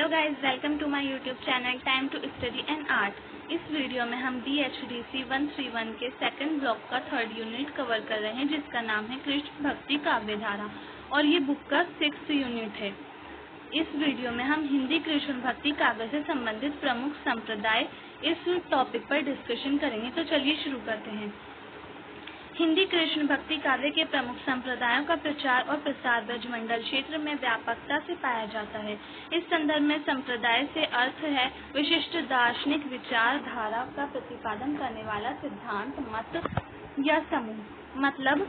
Hello guys, welcome to my YouTube channel time to study and art. इस video में हम DHDC 131 के second block का third unit cover कर रहे हैं, जिसका नाम है कृष्ण भक्ति काव्य धारा, और ये बुक का 6th यूनिट है। इस वीडियो में हम हिंदी कृष्ण भक्ति काव्य से संबंधित प्रमुख संप्रदाय इस टॉपिक पर डिस्कशन करेंगे। तो चलिए शुरू करते हैं। हिंदी कृष्ण भक्ति काव्य के प्रमुख संप्रदायों का प्रचार और प्रसार ब्रजमंडल क्षेत्र में व्यापकता से पाया जाता है। इस संदर्भ में संप्रदाय से अर्थ है विशिष्ट दार्शनिक विचारधारा का प्रतिपादन करने वाला सिद्धांत, मत या समूह। मतलब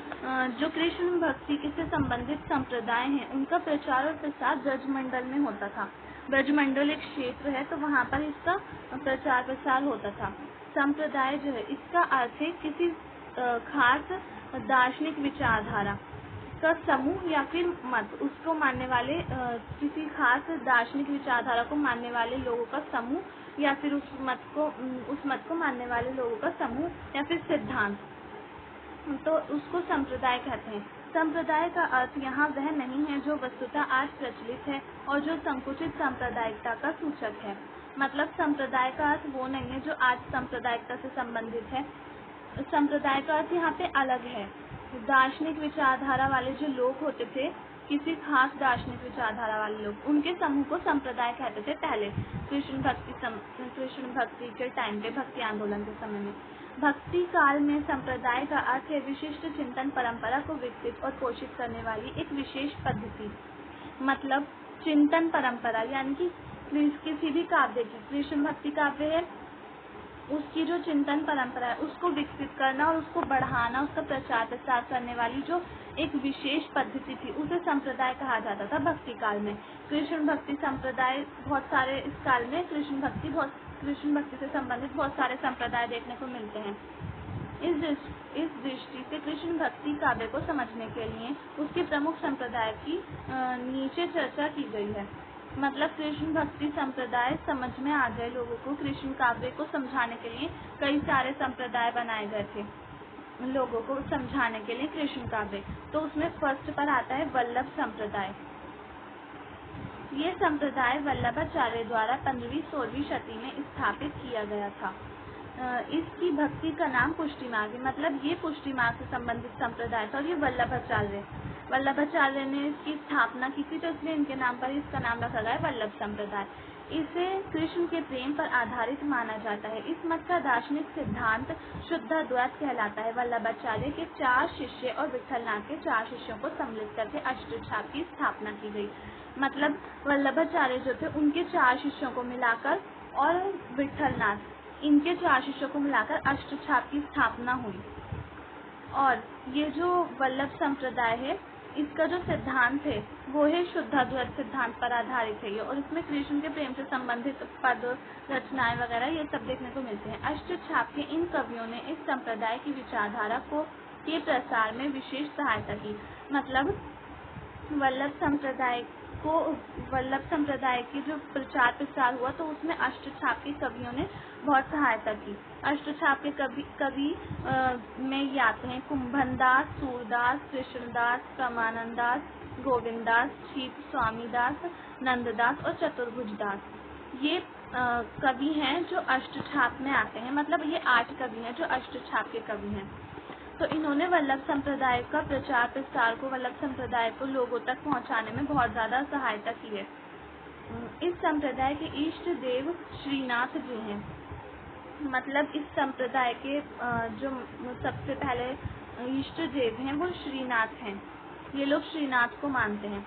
जो कृष्ण भक्ति से संबंधित संप्रदाय हैं, उनका प्रचार और प्रसार ब्रजमंडल में होता था। ब्रजमंडल एक क्षेत्र है, तो वहाँ पर इसका प्रचार प्रसार होता था। संप्रदाय जो है, इसका अर्थ है किसी खास दार्शनिक विचारधारा का समूह या फिर मत, उसको मानने वाले किसी खास दार्शनिक विचारधारा को मानने वाले लोगों का समूह, या फिर उस मत को मानने वाले लोगों का समूह या फिर सिद्धांत, तो उसको संप्रदाय कहते हैं। संप्रदाय का अर्थ यहाँ वह नहीं है जो वस्तुतः आज प्रचलित है और जो संकुचित सांप्रदायिकता का सूचक है। मतलब संप्रदाय का अर्थ वो नहीं है जो आज सांप्रदायिकता से संबंधित है। संप्रदाय का अर्थ यहाँ पे अलग है। दार्शनिक विचारधारा वाले जो लोग होते थे, किसी खास दार्शनिक विचारधारा वाले लोग, उनके समूह को संप्रदाय कहते थे पहले कृष्ण भक्ति के टाइम पे, भक्ति आंदोलन के समय में। भक्ति काल में संप्रदाय का अर्थ है विशिष्ट चिंतन परंपरा को विकसित और पोषित करने वाली एक विशेष पद्धति। मतलब चिंतन परंपरा, यानी कि किसी भी काव्य की, कृष्ण भक्ति काव्य है, उसकी जो चिंतन परंपरा है उसको विकसित करना और उसको बढ़ाना, उसका प्रचार प्रसार करने वाली जो एक विशेष पद्धति थी, उसे संप्रदाय कहा जाता था भक्ति काल में। कृष्ण भक्ति संप्रदाय बहुत सारे इस काल में कृष्ण भक्ति से संबंधित बहुत सारे संप्रदाय देखने को मिलते हैं। इस दृष्टि से कृष्ण भक्ति काव्य को समझने के लिए उसके प्रमुख संप्रदाय की नीचे चर्चा की गई है। मतलब कृष्ण भक्ति संप्रदाय समझ में आ जाए लोगों को, कृष्ण काव्य को समझाने के लिए कई सारे संप्रदाय बनाए गए थे लोगों को समझाने के लिए कृष्ण काव्य। तो उसमें फर्स्ट पर आता है वल्लभ संप्रदाय। ये संप्रदाय वल्लभाचार्य द्वारा 15वीं-16वीं शती में स्थापित किया गया था। इसकी भक्ति का नाम पुष्टि मार्ग है। मतलब ये पुष्टि मार्ग से संबंधित संप्रदाय था और ये वल्लभाचार्य ने इसकी स्थापना की थी, तो इसलिए इनके नाम पर इसका नाम रखा गया है वल्लभ संप्रदाय। इसे कृष्ण के प्रेम पर आधारित माना जाता है। इस मत का दार्शनिक सिद्धांत शुद्धाद्वैत कहलाता है। वल्लभाचार्य के 4 शिष्य और विट्ठलनाथ के 4 शिष्यों को सम्मिलित करके अष्टछाप की स्थापना की गई। मतलब वल्लभाचार्य जो थे, उनके 4 शिष्यों को मिलाकर और विट्ठलनाथ, इनके 4 शिष्यों को मिलाकर अष्टछाप की स्थापना हुई। और ये जो वल्लभ संप्रदाय है, इसका जो सिद्धांत है वो है शुद्धाद्वैत सिद्धांत पर आधारित है ये, और इसमें कृष्ण के प्रेम से संबंधित पद, रचनाएं वगैरह ये सब देखने को मिलते हैं। अष्टछाप के इन कवियों ने इस संप्रदाय की विचारधारा के प्रसार में विशेष सहायता की। मतलब वल्लभ संप्रदाय की जो प्रचार प्रसार हुआ, तो उसमें अष्टछाप के कवियों ने बहुत सहायता की। अष्टछाप के कवि में ये आते हैं कुंभनदास, सूरदास, कृष्णदास, प्रमानंदास, गोविंददास, क्षीप स्वामीदास, नंददास और चतुर्भुजदास। ये कवि हैं जो अष्टछाप में आते हैं। मतलब ये 8 कवि हैं जो अष्टछाप के कवि हैं। तो इन्होंने वल्लभ संप्रदाय का प्रचार प्रसार को, वल्लभ संप्रदाय को लोगों तक पहुंचाने में बहुत ज़्यादा सहायता की है। इस संप्रदाय के इष्ट देव श्रीनाथ जी हैं। मतलब इस संप्रदाय के जो सबसे पहले इष्ट देव हैं वो श्रीनाथ हैं। ये लोग श्रीनाथ को मानते हैं।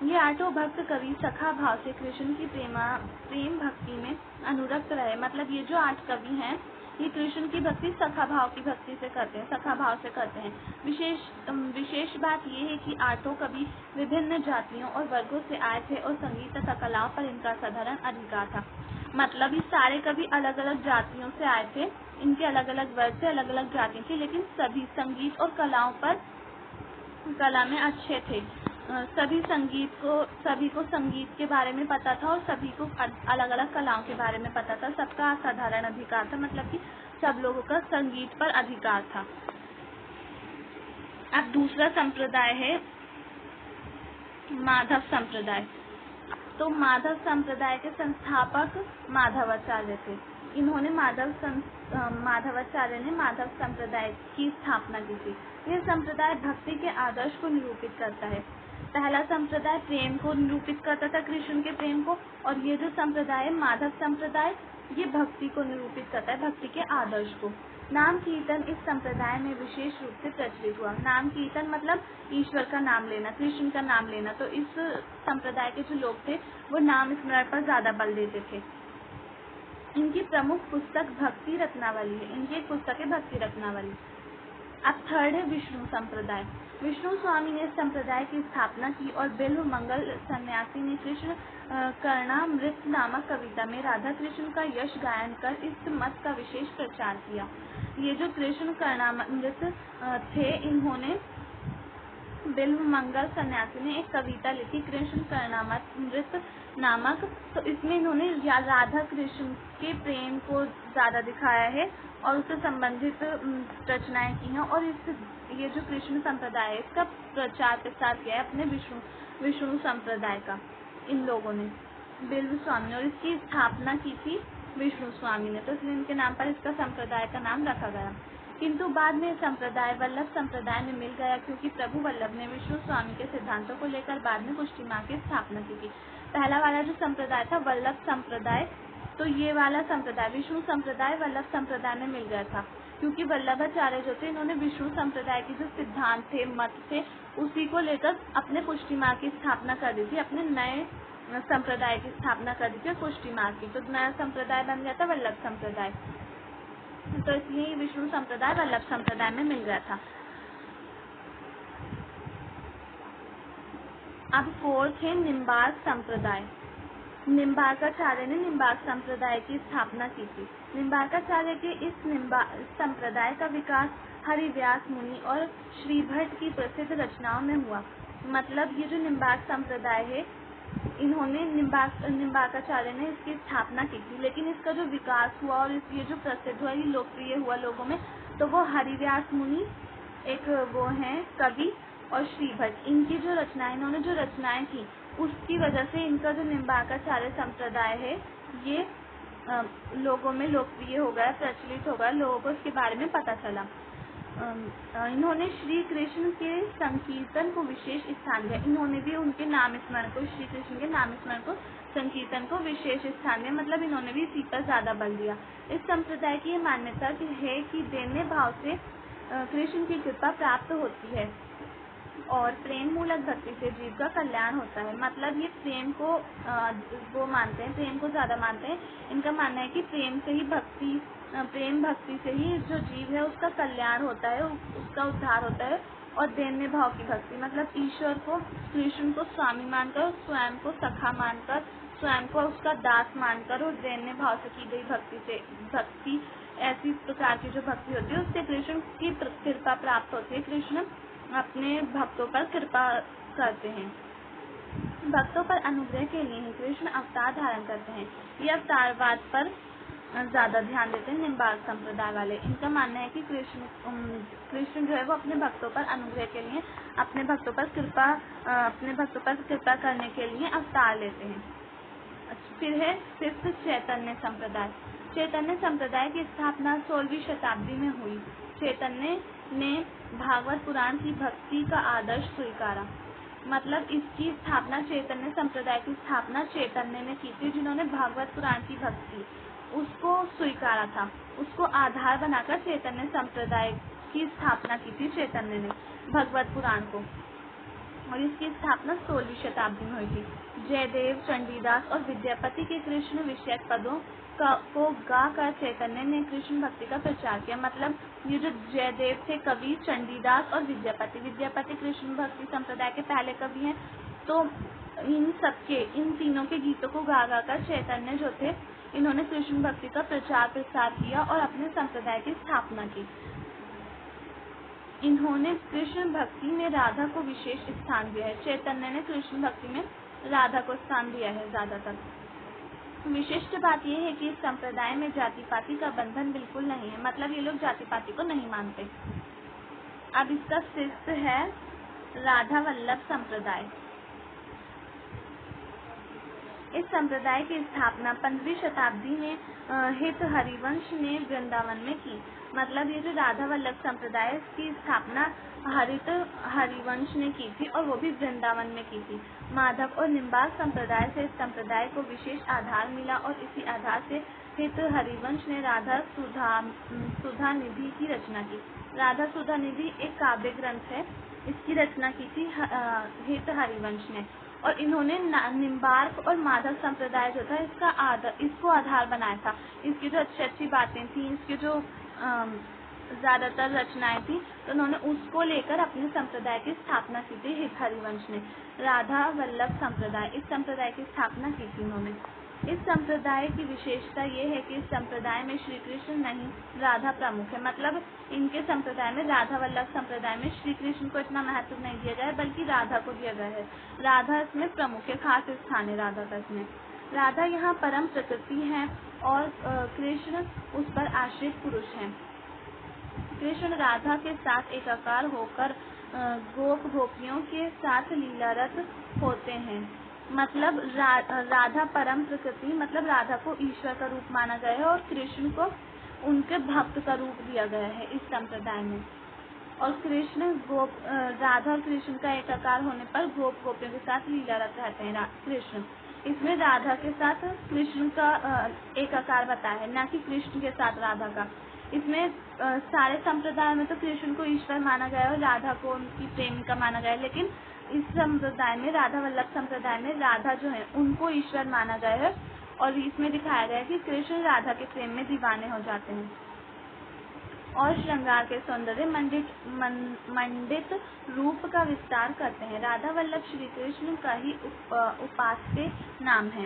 ये 8 भक्त कवि सखा भाव से कृष्ण की प्रेम भक्ति में अनुरक्त रहे। मतलब ये जो 8 कवि हैं, ये कृष्ण की भक्ति सखा भाव की भक्ति से करते हैं, सखा भाव से करते हैं। विशेष बात ये है कि 8 कवि विभिन्न जातियों और वर्गों से आए थे और संगीत तथा कलाओं पर इनका साधारण अधिकार था। मतलब ये सारे कवि अलग अलग जातियों से आए थे, इनके अलग अलग वर्ग से अलग अलग जाति थी, लेकिन सभी संगीत और कला में अच्छे थे। सभी को संगीत के बारे में पता था और सभी को अलग अलग कलाओं के बारे में पता था। सबका असाधारण अधिकार था। मतलब कि सब लोगों का संगीत पर अधिकार था। अब दूसरा संप्रदाय है माधव संप्रदाय। तो माधव संप्रदाय के संस्थापक माधवाचार्य थे। इन्होंने माधवाचार्य ने माधव संप्रदाय की स्थापना की थी। यह संप्रदाय भक्ति के आदर्श को निरूपित करता है। पहला संप्रदाय प्रेम को निरूपित करता था, कृष्ण के प्रेम को, और ये जो संप्रदाय है माधव संप्रदाय, ये भक्ति को निरूपित करता है, भक्ति के आदर्श को। नाम कीर्तन इस संप्रदाय में विशेष रूप से प्रचलित हुआ। नाम कीर्तन मतलब ईश्वर का नाम लेना, कृष्ण का नाम लेना। तो इस संप्रदाय के जो लोग थे वो नाम स्मरण पर ज्यादा बल देते थे। इनकी प्रमुख पुस्तक भक्ति रत्नावली है। इनकी एक पुस्तक है भक्ति रत्नावली। अब थर्ड है विष्णु संप्रदाय। विष्णु स्वामी ने संप्रदाय की स्थापना की और बिल्व मंगल सन्यासी ने कृष्ण कर्णामृत नामक कविता में राधा कृष्ण का यश गायन कर इस मत का विशेष प्रचार किया। ये जो कृष्ण कर्णामृत थे, इन्होंने बिल्व मंगल सन्यासी ने एक कविता लिखी कृष्ण कर्णामृत नामक। तो इसमें इन्होंने राधा कृष्ण के प्रेम को ज्यादा दिखाया है और उससे संबंधित रचनाएं की हैं। और ये जो कृष्ण संप्रदाय है इसका प्रचार प्रसार किया है अपने विष्णु संप्रदाय का इन लोगों ने, बिल्व स्वामी ने, और इसकी स्थापना की थी विष्णु स्वामी ने। तो इसलिए इनके नाम पर इसका संप्रदाय का नाम रखा गया। किंतु बाद में संप्रदाय वल्लभ संप्रदाय में मिल गया, क्योंकि प्रभु वल्लभ ने विष्णु स्वामी के सिद्धांतों को लेकर बाद में कुष्टी माँ की स्थापना की थी। पहला वाला जो संप्रदाय था वल्लभ संप्रदाय, तो ये वाला संप्रदाय विष्णु संप्रदाय वल्लभ संप्रदाय में मिल गया था, क्योंकि वल्लभाचार्य जो थे इन्होंने विष्णु संप्रदाय के जो सिद्धांत थे, मत थे, उसी को लेकर अपने कुष्टी माँ की स्थापना कर दी थी, अपने नए संप्रदाय की स्थापना कर दी थी कुष्टी माँ की। तो नया संप्रदाय बन गया था वल्लभ संप्रदाय। तो इसलिए विष्णु संप्रदाय वल्लभ संप्रदाय में मिल गया था। अब फोर्थ है निम्बार्क संप्रदाय। निम्बार्काचार्य ने निम्बार्क संप्रदाय की स्थापना की थी। निम्बार्काचार्य के इस संप्रदाय का विकास हरिव्यास मुनि और श्रीभट्ट की प्रसिद्ध रचनाओं में हुआ। मतलब ये जो निम्बार्क संप्रदाय है, इन्होंने निम्बार्काचार्य ने इसकी स्थापना की थी, लेकिन इसका जो विकास हुआ और ये जो प्रसिद्ध हुआ, ये लोकप्रिय हुआ लोगों में, तो वो हरिव्यास मुनि एक वो हैं कवि, और श्रीभट्ट, इनकी जो रचनाएं, इन्होंने जो रचनाएं की उसकी वजह से इनका जो निम्बार्काचार्य संप्रदाय है ये लोगों में लोकप्रिय हो गया, प्रचलित हो गया, लोगों को इसके बारे में पता चला। इन्होंने श्री कृष्ण के संकीर्तन को विशेष स्थान दिया। इन्होंने भी उनके नाम स्मरण को, श्री कृष्ण के नाम स्मरण को, संकीर्तन को विशेष स्थान दिया, मतलब इन्होंने भी इसी पर ज्यादा बल दिया। इस संप्रदाय की ये मान्यता है कि देने भाव से कृष्ण की कृपा प्राप्त होती है और प्रेम मूलक भक्ति से जीव का कल्याण होता है। मतलब ये प्रेम को वो मानते हैं, प्रेम को ज्यादा मानते हैं। इनका मानना है कि प्रेम भक्ति से ही जो जीव है उसका कल्याण होता है, उसका उद्धार होता है। और दैन्य भाव की भक्ति मतलब ईश्वर को, कृष्ण को स्वामी मानकर, स्वयं को सखा मानकर, स्वयं को उसका दास मानकर और दैन्य भाव से की गई भक्ति ऐसी प्रकार की जो भक्ति होती है उससे कृष्ण की कृपा प्राप्त होती है। कृष्ण अपने भक्तों पर कृपा करते हैं। भक्तों पर अनुग्रह के लिए ही कृष्ण अवतार धारण करते हैं। ये अवतारवाद पर ज्यादा ध्यान देते हैं निम्बार्क संप्रदाय वाले। इनका मानना है कि कृष्ण जो है वो अपने भक्तों पर अनुग्रह के लिए, अपने भक्तों पर कृपा करने के लिए अवतार लेते हैं। फिर है फिफ्थ चैतन्य संप्रदाय। चैतन्य संप्रदाय की स्थापना 16वीं शताब्दी में हुई। चैतन्य ने भागवत पुराण की भक्ति का आदर्श स्वीकारा। मतलब इसकी स्थापना, चैतन्य संप्रदाय की स्थापना चैतन्य ने की थी, जिन्होंने भागवत पुराण की भक्ति उसको स्वीकारा था। उसको आधार बनाकर चैतन्य संप्रदाय की स्थापना की थी चैतन्य ने, भगवत पुराण को। और इसकी स्थापना 16वीं शताब्दी में हुई थी। जयदेव, चंडीदास और विद्यापति के कृष्ण विषयक पदों को गाकर चैतन्य ने कृष्ण भक्ति का प्रचार किया। मतलब ये जो जयदेव थे कवि, चंडीदास और विद्यापति कृष्ण भक्ति संप्रदाय के पहले कवि हैं। तो इन तीनों के गीतों को गा कर चैतन्य जो थे, इन्होंने कृष्ण भक्ति का प्रचार प्रसार किया और अपने संप्रदाय की स्थापना की। इन्होंने कृष्ण भक्ति में राधा को विशेष स्थान दिया है। चैतन्य ने कृष्ण भक्ति में राधा को स्थान दिया है ज्यादातर। विशिष्ट बात यह है कि इस संप्रदाय में जाति पाति का बंधन बिल्कुल नहीं है। मतलब ये लोग जाति पाति को नहीं मानते। अब इसका सिद्ध है राधा वल्लभ संप्रदाय। इस संप्रदाय की स्थापना 15वीं शताब्दी में हित हरिवंश ने वृंदावन में की। मतलब ये जो राधा वल्लभ संप्रदाय है इसकी स्थापना हरित हरिवंश ने की थी और वो भी वृंदावन में की थी। माधव और निम्बार्क संप्रदाय से इस संप्रदाय को विशेष आधार मिला और इसी आधार से हित हरिवंश ने राधा सुधा निधि की रचना की। राधा सुधा निधि एक काव्य ग्रंथ है, इसकी रचना की थी हित हरिवंश ने। और इन्होंने निम्बार्क और माधव संप्रदाय जो था इसको आधार बनाया था। इसकी जो अच्छी अच्छी बातें थी, इसके जो ज्यादातर रचनाएं थी, तो उन्होंने उसको लेकर अपने संप्रदाय की स्थापना की थी हित हरिवंश ने। राधा वल्लभ संप्रदाय, इस संप्रदाय की स्थापना की थी उन्होंने। इस संप्रदाय की विशेषता ये है कि इस संप्रदाय में श्री कृष्ण नहीं राधा प्रमुख है। मतलब इनके संप्रदाय में, राधा वल्लभ संप्रदाय में श्री कृष्ण को इतना महत्व नहीं दिया गया है, बल्कि राधा को दिया गया है। राधा इसमें प्रमुख है, खास स्थान है राधा का इसमें। राधा यहाँ परम प्रकृति है और कृष्ण उस पर आश्रित पुरुष है। कृष्ण राधा के साथ एकाकार होकर गोप गोपियों के साथ लीलारत होते हैं। मतलब राधा परम प्रकृति, मतलब राधा को ईश्वर का रूप माना गया है और कृष्ण को उनके भक्त का रूप दिया गया है इस संप्रदाय में। और कृष्ण राधा और कृष्ण का एकाकार होने पर गोप गोपियों के साथ लीलारत रहते हैं कृष्ण। इसमें राधा के साथ कृष्ण का एकाकार बताया है, न कि कृष्ण के साथ राधा का। इसमें सारे संप्रदाय में तो कृष्ण को ईश्वर माना गया है और राधा को उनकी प्रेमिका माना गया है, लेकिन इस संप्रदाय में, राधा वल्लभ संप्रदाय में, राधा जो है उनको ईश्वर माना गया है। और इसमें दिखाया गया है कि कृष्ण राधा के प्रेम में दीवाने हो जाते हैं और श्रृंगार के सौंदर्य मंडित रूप का विस्तार करते हैं। राधा वल्लभ श्री कृष्ण का ही उपास्य नाम है।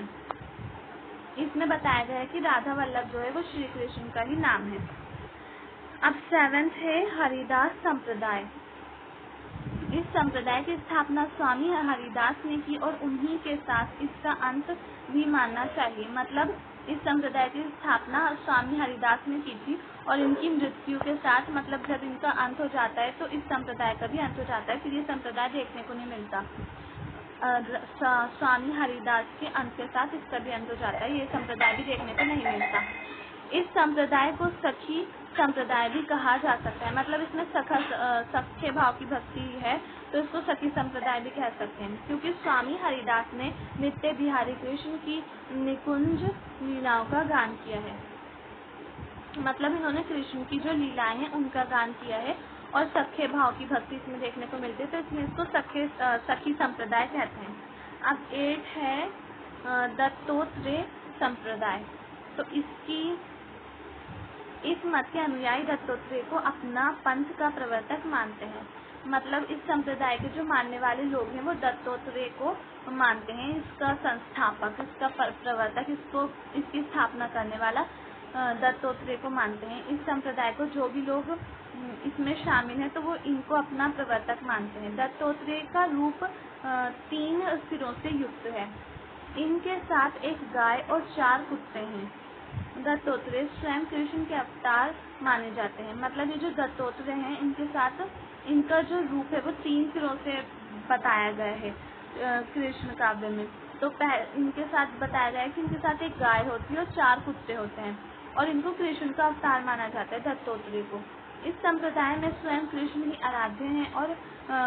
इसमें बताया गया है कि राधा वल्लभ जो है वो श्री कृष्ण का ही नाम है। अब 7th है हरिदास संप्रदाय। इस संप्रदाय की स्थापना स्वामी हरिदास ने की और उन्हीं के साथ इसका अंत भी मानना चाहिए। मतलब इस संप्रदाय की स्थापना स्वामी हरिदास ने की थी और इनकी मृत्यु के साथ, मतलब जब इनका अंत हो जाता है तो इस संप्रदाय का भी अंत हो जाता है, फिर ये संप्रदाय देखने को नहीं मिलता। स्वामी हरिदास के अंत के साथ इसका भी अंत हो जाता है, ये संप्रदाय भी देखने को नहीं मिलता। इस संप्रदाय को सखी संप्रदाय भी कहा जा सकता है। मतलब इसमें सख्य भाव की भक्ति है तो इसको सखी संप्रदाय भी कह सकते हैं, क्योंकि स्वामी हरिदास ने नित्य बिहारी कृष्ण की निकुंज लीलाओं का गान किया है। मतलब इन्होंने कृष्ण की जो लीलाएं हैं उनका गान किया है और सख्य भाव की भक्ति इसमें देखने को मिलती है, तो इसमें इसको सखी संप्रदाय कहते हैं। अब 8 है दत्तोत्रेय संप्रदाय। तो इस मत के अनुयायी दत्तोत्रेय को अपना पंथ का प्रवर्तक मानते हैं। मतलब इस संप्रदाय के जो मानने वाले लोग हैं वो दत्तोत्रेय को मानते हैं, इसका संस्थापक, इसका प्रवर्तक, इसकी स्थापना करने वाला दत्तोत्रेय को मानते हैं। इस संप्रदाय को जो भी लोग इसमें शामिल हैं तो वो इनको अपना प्रवर्तक मानते हैं। दत्तोत्रेय का रूप 3 सिरों से युक्त है। इनके साथ एक गाय और 4 कुत्ते हैं। दत्तोत्रेय स्वयं कृष्ण के अवतार माने जाते हैं। मतलब ये जो दत्तोत्रेय हैं इनके साथ इनका जो रूप है वो 3 सिरों से बताया गया है कृष्ण काव्य में। तो इनके साथ बताया गया है कि इनके साथ एक गाय होती है और 4 कुत्ते होते हैं और इनको कृष्ण का अवतार माना जाता है दत्तोत्रेय को। इस संप्रदाय में स्वयं कृष्ण ही आराध्य हैं और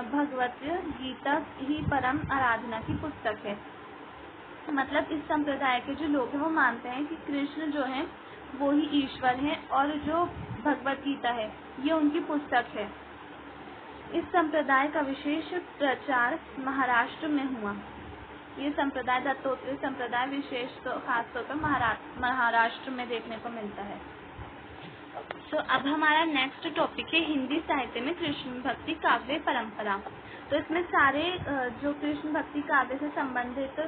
भगवत गीता ही परम आराधना की पुस्तक है। मतलब इस संप्रदाय के जो लोग हैं वो मानते हैं कि कृष्ण जो है वो ही ईश्वर हैं और जो भगवत गीता है ये उनकी पुस्तक है। इस संप्रदाय का विशेष प्रचार महाराष्ट्र में हुआ। ये संप्रदाय दत्तोत्रेय संप्रदाय विशेष खास तौर पर महाराष्ट्र में देखने को मिलता है। तो अब हमारा नेक्स्ट टॉपिक है हिंदी साहित्य में कृष्ण भक्ति काव्य परंपरा। तो इसमें सारे जो कृष्ण भक्ति काव्य से संबंधित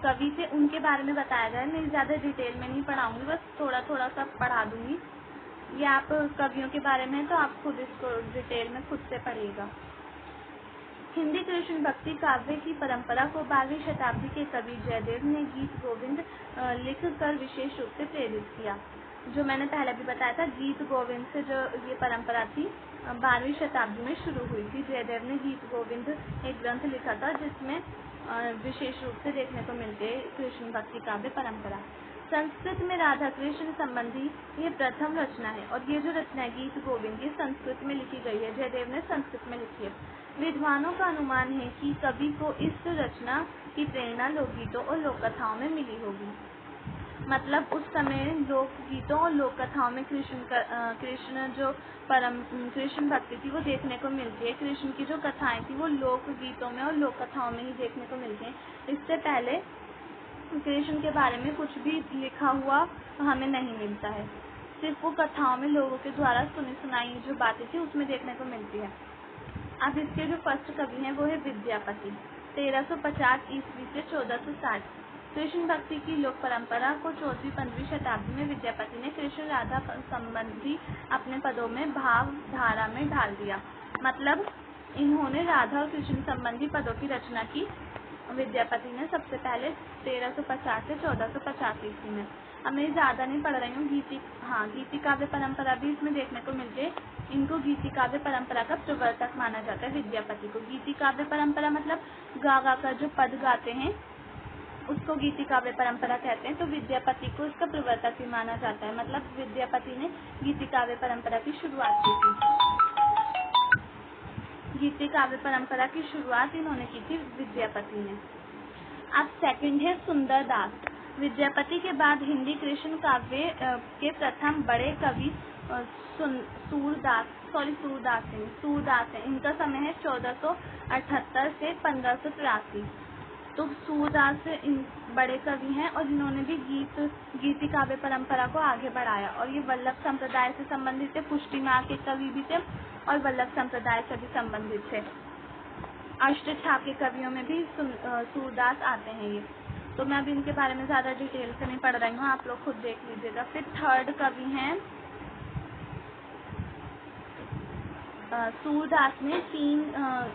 कवि थे उनके बारे में बताया गया है। मैं ज़्यादा डिटेल में नहीं पढ़ाऊंगी, बस थोड़ा थोड़ा सा पढ़ा दूंगी। ये आप कवियों के बारे में तो आप खुद इसको डिटेल में खुद से पढ़िएगा। हिंदी कृष्ण भक्ति काव्य की परंपरा को 12वीं शताब्दी के कवि जयदेव ने गीत गोविंद लिखकर विशेष रूप से प्रेरित किया। जो मैंने पहले भी बताया था, गीत गोविंद से जो ये परंपरा थी 12वीं शताब्दी में शुरू हुई थी। जयदेव ने गीत गोविंद एक ग्रंथ लिखा था जिसमें विशेष रूप से देखने को मिलती है कृष्ण भक्ति काव्य परंपरा। संस्कृत में राधा कृष्ण संबंधी ये प्रथम रचना है और ये जो रचना है गीत गोविंद ये संस्कृत में लिखी गई है। जयदेव ने संस्कृत में लिखी है। विद्वानों का अनुमान है कि कवि को इस रचना की प्रेरणा लोकगीतों और लोक कथाओं में मिली होगी। मतलब उस समय लोकगीतों और लोक कथाओं में कृष्ण जो कृष्ण भक्ति थी वो देखने को मिलती है। कृष्ण की जो कथाएं थी वो लोक गीतों में और लोक कथाओं में ही देखने को मिलती हैं। इससे पहले कृष्ण के बारे में कुछ भी लिखा हुआ हमें नहीं मिलता है। सिर्फ वो कथाओं में लोगों के द्वारा सुनी सुनाई जो बातें थी उसमें देखने को मिलती है। अब इसके जो फर्स्ट कवि हैं वो है विद्यापति। 1350 ईस्वी से 1460। कृष्ण भक्ति की लोक परंपरा को 4वीं-15वीं शताब्दी में विद्यापति ने कृष्ण राधा संबंधी अपने पदों में भाव धारा में ढाल दिया। मतलब इन्होंने राधा और कृष्ण संबंधी पदों की रचना की। विद्यापति ने सबसे पहले 1350 से 1450 ईस्वी में। अब मैं ज़्यादा नहीं पढ़ रही हूँ। गीति काव्य परंपरा भी इसमें देखने को मिलती है। इनको गीति काव्य परंपरा का प्रवर्तक माना जाता है। विद्यापति को गीति काव्य परंपरा मतलब गा कर जो पद गाते हैं उसको गीति काव्य परंपरा कहते हैं। तो विद्यापति को इसका प्रवर्तक भी माना जाता है। मतलब विद्यापति ने गीति काव्य परंपरा की शुरुआत की थी। गीति काव्य परंपरा की शुरुआत इन्होंने की थी विद्यापति ने। अब सेकंड है सुंदरदास। विद्यापति के बाद हिंदी कृष्ण काव्य के प्रथम बड़े कवि सूरदास है। इनका समय है 1478 से 1583। तो सूरदास बड़े कवि हैं और इन्होंने भी गीति काव्य परंपरा को आगे बढ़ाया और ये वल्लभ संप्रदाय से संबंधित थे। पुष्टिमार के कवि भी थे और वल्लभ संप्रदाय से भी संबंधित थे। अष्टछाप के कवियों में भी सूरदास आते हैं ये। तो मैं अभी इनके बारे में ज़्यादा डिटेल से नहीं पढ़ रही हूँ, आप लोग खुद देख लीजिएगा। फिर थर्ड कवि हैं सूरदास में 3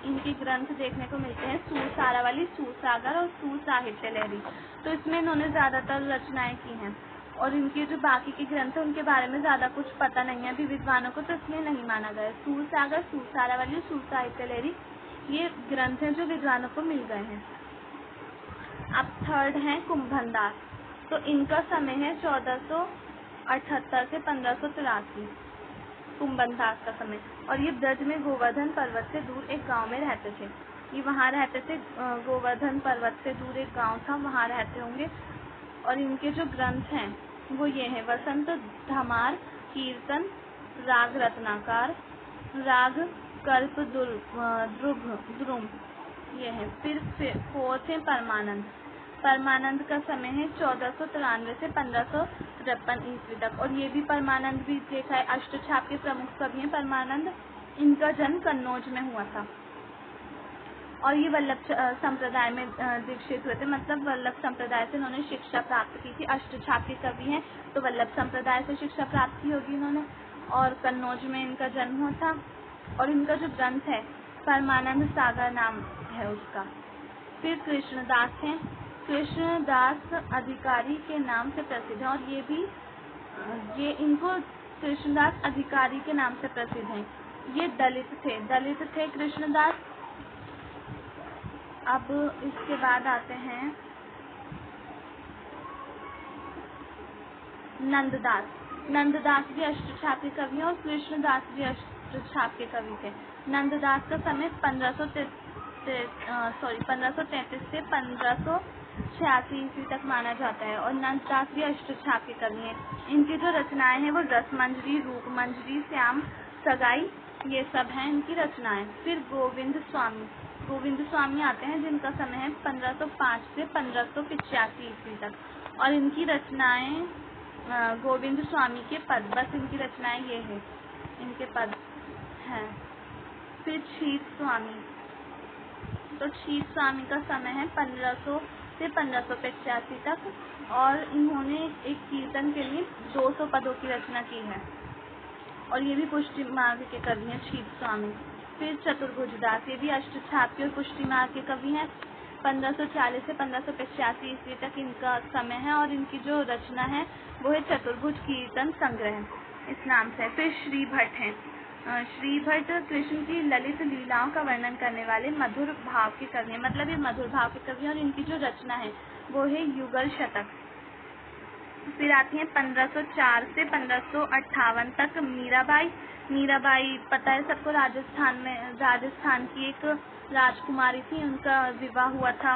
इनके ग्रंथ देखने को मिलते हैं, सूरसारावली, सूरसागर और सूर साहित्य लहरी। तो इसमें इन्होंने ज़्यादातर रचनाएं की हैं और इनके जो बाकी के ग्रंथ हैं उनके बारे में ज़्यादा कुछ पता नहीं है अभी विद्वानों को, तो इसलिए नहीं माना गया। सूरसागर, सूरसारावली, सूर साहित्य लहरी ये ग्रंथ हैं जो विद्वानों को मिल गए हैं। अब थर्ड हैं कुंभनदास। तो इनका समय है 1478 से 1583। कुंभनदास का समय। और ये ब्रज में गोवर्धन पर्वत से दूर एक गांव में रहते थे। ये वहाँ रहते थे, गोवर्धन पर्वत से दूर एक गांव था, वहाँ रहते होंगे। और इनके जो ग्रंथ हैं वो ये हैं: वसंत धमार, कीर्तन, राग रत्नाकर, राग कल्प द्रुम ये है। फिर फोर्थ है परमानंद। परमानंद का समय है 1493 से 1553 ईस्वी तक। और ये भी परमानंद भी देखा है अष्टछाप के प्रमुख कवि हैं परमानंद। इनका जन्म कन्नौज में हुआ था और ये वल्लभ संप्रदाय में दीक्षित हुए थे। मतलब वल्लभ संप्रदाय से इन्होंने शिक्षा प्राप्त की थी। अष्टछाप के कवि हैं तो वल्लभ संप्रदाय से शिक्षा प्राप्त की होगी इन्होंने और कन्नौज में इनका जन्म हुआ था। और इनका जो ग्रंथ है परमानंद सागर नाम है उसका। फिर कृष्णदास हैं। कृष्णदास अधिकारी के नाम से प्रसिद्ध है और ये इनको कृष्णदास अधिकारी के नाम से प्रसिद्ध हैं। ये दलित थे कृष्णदास। अब इसके बाद आते हैं नंददास भी अष्टछाप के कवि हैं और कृष्णदास भी अष्टछाप के कवि थे। नंददास का समय 1533 से 1586 ईस्वी तक माना जाता है और नंददास भी अष्टछाप के कवि हैं। इनकी जो रचनाएं हैं वो रसमंजरी, रूपमंजरी, श्याम सगाई ये सब हैं इनकी रचनाएं। फिर गोविंद स्वामी आते हैं जिनका समय है 1505 से 1585 ईस्वी तक और इनकी रचनाएं गोविंद स्वामी के पद, बस इनकी रचनाएं ये है, इनके पद हैं। फिर क्षीर स्वामी। तो क्षीर स्वामी का समय है 1500 से 1585 तक और इन्होंने एक कीर्तन के लिए 200 पदों की रचना की है और ये भी पुष्टि मार्ग के कवि हैं क्षीर स्वामी। फिर चतुर्भुजदास, ये भी अष्टछाप के और पुष्टि मार्ग के कवि हैं। 1540 से 1585 ईस्वी तक इनका समय है और इनकी जो रचना है वो है चतुर्भुज कीर्तन संग्रह इस नाम से। फिर श्री भट्ट हैं। श्री भट्ट कृष्ण की ललित लीलाओं का वर्णन करने वाले मधुर भाव के कवि हैं। मतलब ये मधुर भाव के कवि हैं और इनकी जो रचना है वो है युगल शतक। फिर आती है 1504 से 1558 तक मीराबाई। मीराबाई पता है सबको, राजस्थान की एक राजकुमारी थी। उनका विवाह हुआ था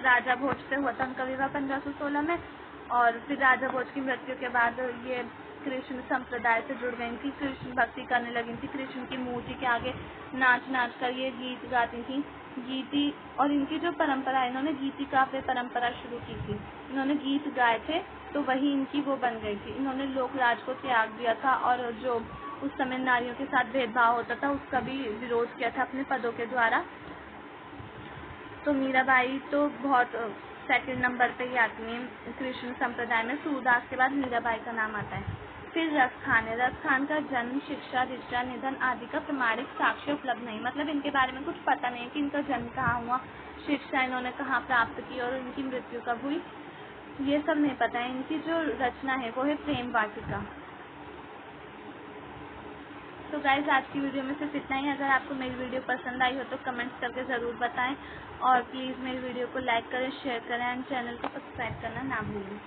राजा भोज से हुआ था उनका विवाह 1516 में। और फिर राजा भोज की मृत्यु के बाद ये कृष्ण संप्रदाय से जुड़ गई थी, कृष्ण भक्ति करने लगी थी। कृष्ण की मूर्ति के आगे नाच नाच कर ये गीत गाती थी। गीति और इनकी जो परंपरा, इन्होंने गीति काव्य परंपरा शुरू की थी। इन्होंने गीत गाए थे तो वही इनकी वो बन गई थी। इन्होंने लोक राज को त्याग दिया था और जो उस समय नारियों के साथ भेदभाव होता था उसका भी विरोध किया था अपने पदों के द्वारा। तो मीराबाई तो बहुत सेकंड नंबर पे ही आती है कृष्ण संप्रदाय में। सूरदास के बाद मीराबाई का नाम आता है। फिर रस खान है। रस खान का जन्म, शिक्षा, रिश्ता, निधन आदि का प्रमाणिक साक्ष्य उपलब्ध नहीं। मतलब इनके बारे में कुछ पता नहीं कि इनका जन्म कहाँ हुआ, शिक्षा इन्होंने कहाँ प्राप्त की और इनकी मृत्यु कब हुई, ये सब नहीं पता है। इनकी जो रचना है वो है प्रेम वाटिका। तो गाइज आज की वीडियो में सिर्फ इतना ही। अगर आपको मेरी वीडियो पसंद आई हो तो कमेंट्स करके ज़रूर बताएं और प्लीज़ मेरी वीडियो को लाइक करें, शेयर करें एंड चैनल को सब्सक्राइब करना ना भूलें।